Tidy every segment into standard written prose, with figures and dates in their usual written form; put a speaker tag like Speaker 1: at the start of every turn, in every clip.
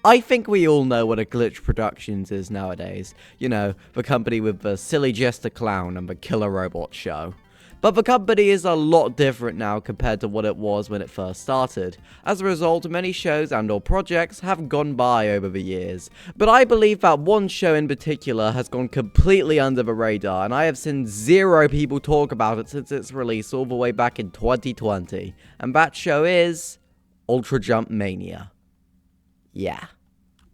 Speaker 1: I think we all know what a Glitch Productions is nowadays. You know, the company with the silly Jester Clown and the Killer Robot show. But the company is a lot different now compared to what it was when it first started. As a result, many shows and or projects have gone by over the years. But I believe that one show in particular has gone completely under the radar, and I have seen 0 people talk about it since its release all the way back in 2020. And that show is Jump Mania. Yeah.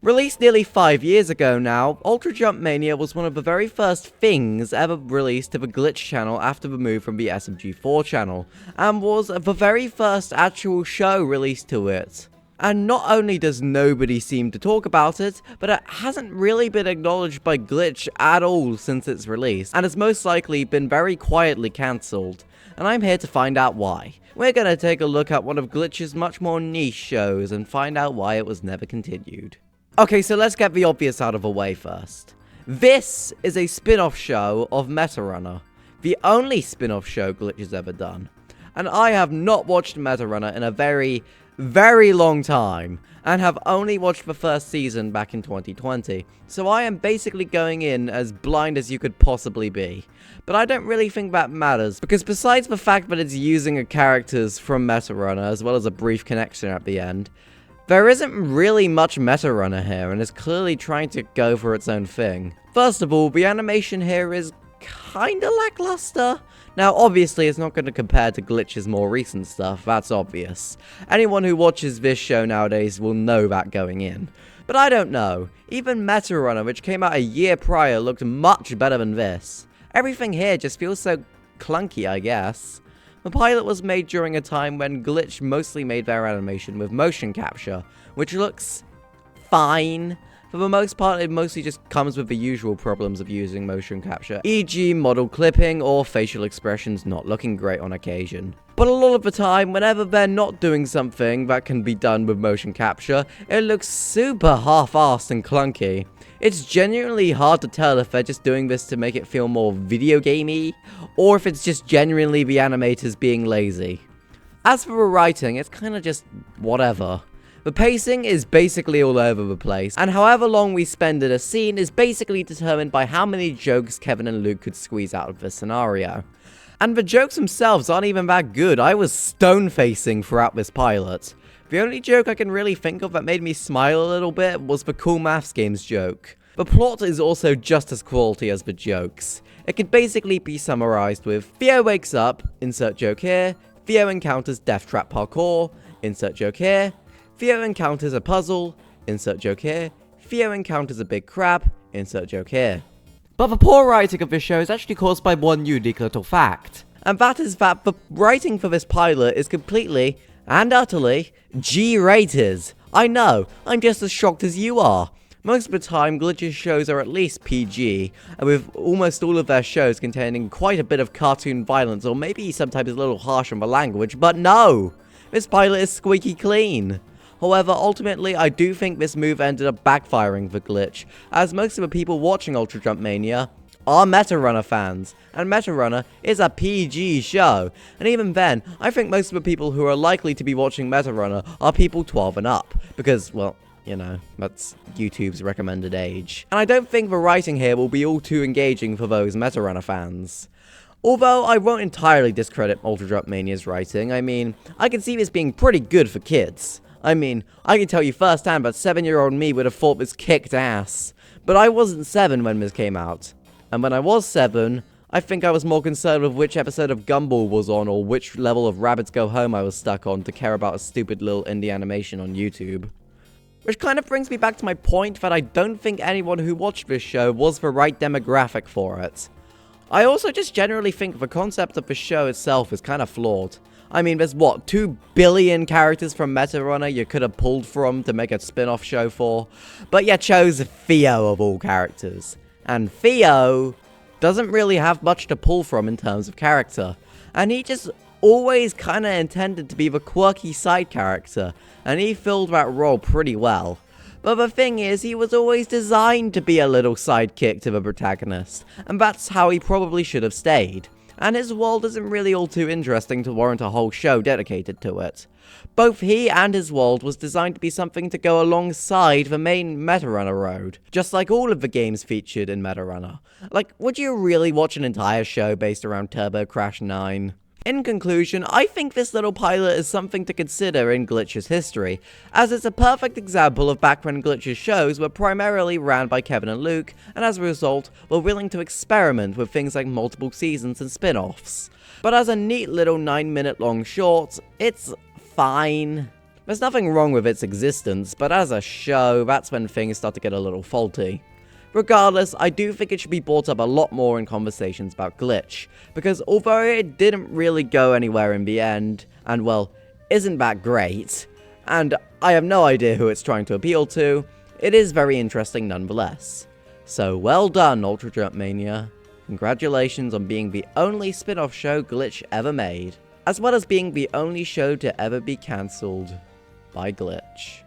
Speaker 1: Released nearly 5 years ago now, Jump Mania was one of the very first things ever released to the Glitch channel after the move from the SMG4 channel, and was the very first actual show released to it. And not only does nobody seem to talk about it, but it hasn't really been acknowledged by Glitch at all since its release, and has most likely been very quietly cancelled. And I'm here to find out why. We're gonna take a look at one of Glitch's much more niche shows and find out why it was never continued. Okay, so let's get the obvious out of the way first. This is a spin-off show of Meta Runner, the only spin-off show Glitch has ever done. And I have not watched Meta Runner in a very, very long time, and have only watched the first season back in 2020, so I am basically going in as blind as you could possibly be. But I don't really think that matters, because besides the fact that it's using characters from Meta Runner, as well as a brief connection at the end, there isn't really much Meta Runner here, and is clearly trying to go for its own thing. First of all, the animation here is kinda lackluster. Now, obviously, it's not going to compare to Glitch's more recent stuff, that's obvious. Anyone who watches this show nowadays will know that going in. But I don't know. Even Meta Runner, which came out a year prior, looked much better than this. Everything here just feels so clunky, I guess. The pilot was made during a time when Glitch mostly made their animation with motion capture, which looks fine. For the most part, it mostly just comes with the usual problems of using motion capture, e.g. model clipping or facial expressions not looking great on occasion. But a lot of the time, whenever they're not doing something that can be done with motion capture, it looks super half-assed and clunky. It's genuinely hard to tell if they're just doing this to make it feel more video gamey, or if it's just genuinely the animators being lazy. As for the writing, it's kinda just whatever. The pacing is basically all over the place, and however long we spend in a scene is basically determined by how many jokes Kevin and Luke could squeeze out of the scenario. And the jokes themselves aren't even that good. I was stone-facing throughout this pilot. The only joke I can really think of that made me smile a little bit was the Cool Maths Games joke. The plot is also just as quality as the jokes. It could basically be summarized with Theo wakes up, insert joke here, Theo encounters death trap parkour, insert joke here, Theo encounters a puzzle, insert joke here, Theo encounters a big crab, insert joke here. But the poor writing of this show is actually caused by one unique little fact, and that is that the writing for this pilot is completely and utterly G-rated. I know, I'm just as shocked as you are. Most of the time, Glitch's shows are at least PG, and with almost all of their shows containing quite a bit of cartoon violence, or maybe sometimes a little harsh on the language, but no! This pilot is squeaky clean. However, ultimately, I do think this move ended up backfiring for Glitch, as most of the people watching Jump Mania are Meta Runner fans, and Meta Runner is a PG show, and even then, I think most of the people who are likely to be watching Meta Runner are people 12 and up, because, well, you know, that's YouTube's recommended age. And I don't think the writing here will be all too engaging for those Meta Runner fans. Although, I won't entirely discredit Jump Mania's writing. I mean, I can see this being pretty good for kids. I mean, I can tell you firsthand that 7-year-old me would have thought this kicked ass. But I wasn't 7 when this came out. And when I was 7, I think I was more concerned with which episode of Gumball was on or which level of Rabbids Go Home I was stuck on to care about a stupid little indie animation on YouTube. Which kind of brings me back to my point that I don't think anyone who watched this show was the right demographic for it. I also just generally think the concept of the show itself is kind of flawed. I mean, there's what, 2 billion characters from Meta Runner you could have pulled from to make a spin-off show for? But you chose Theo of all characters. And Theo doesn't really have much to pull from in terms of character. And he just always kinda intended to be the quirky side character, and he filled that role pretty well. But the thing is, he was always designed to be a little sidekick to the protagonist, and that's how he probably should have stayed. and his world isn't really all too interesting to warrant a whole show dedicated to it. Both he and his world was designed to be something to go alongside the main Metarunner road, just like all of the games featured in Metarunner. Like, would you really watch an entire show based around Turbo Crash 9? In conclusion, I think this little pilot is something to consider in Glitch's history, as it's a perfect example of back when Glitch's shows were primarily ran by Kevin and Luke, and as a result, were willing to experiment with things like multiple seasons and spin-offs. But as a neat little 9-minute long short, it's fine. There's nothing wrong with its existence, but as a show, that's when things start to get a little faulty. Regardless, I do think it should be brought up a lot more in conversations about Glitch, because although it didn't really go anywhere in the end, and well, isn't that great, and I have no idea who it's trying to appeal to, it is very interesting nonetheless. So well done, Ultra Jump Mania. Congratulations on being the only spin-off show Glitch ever made, as well as being the only show to ever be cancelled by Glitch.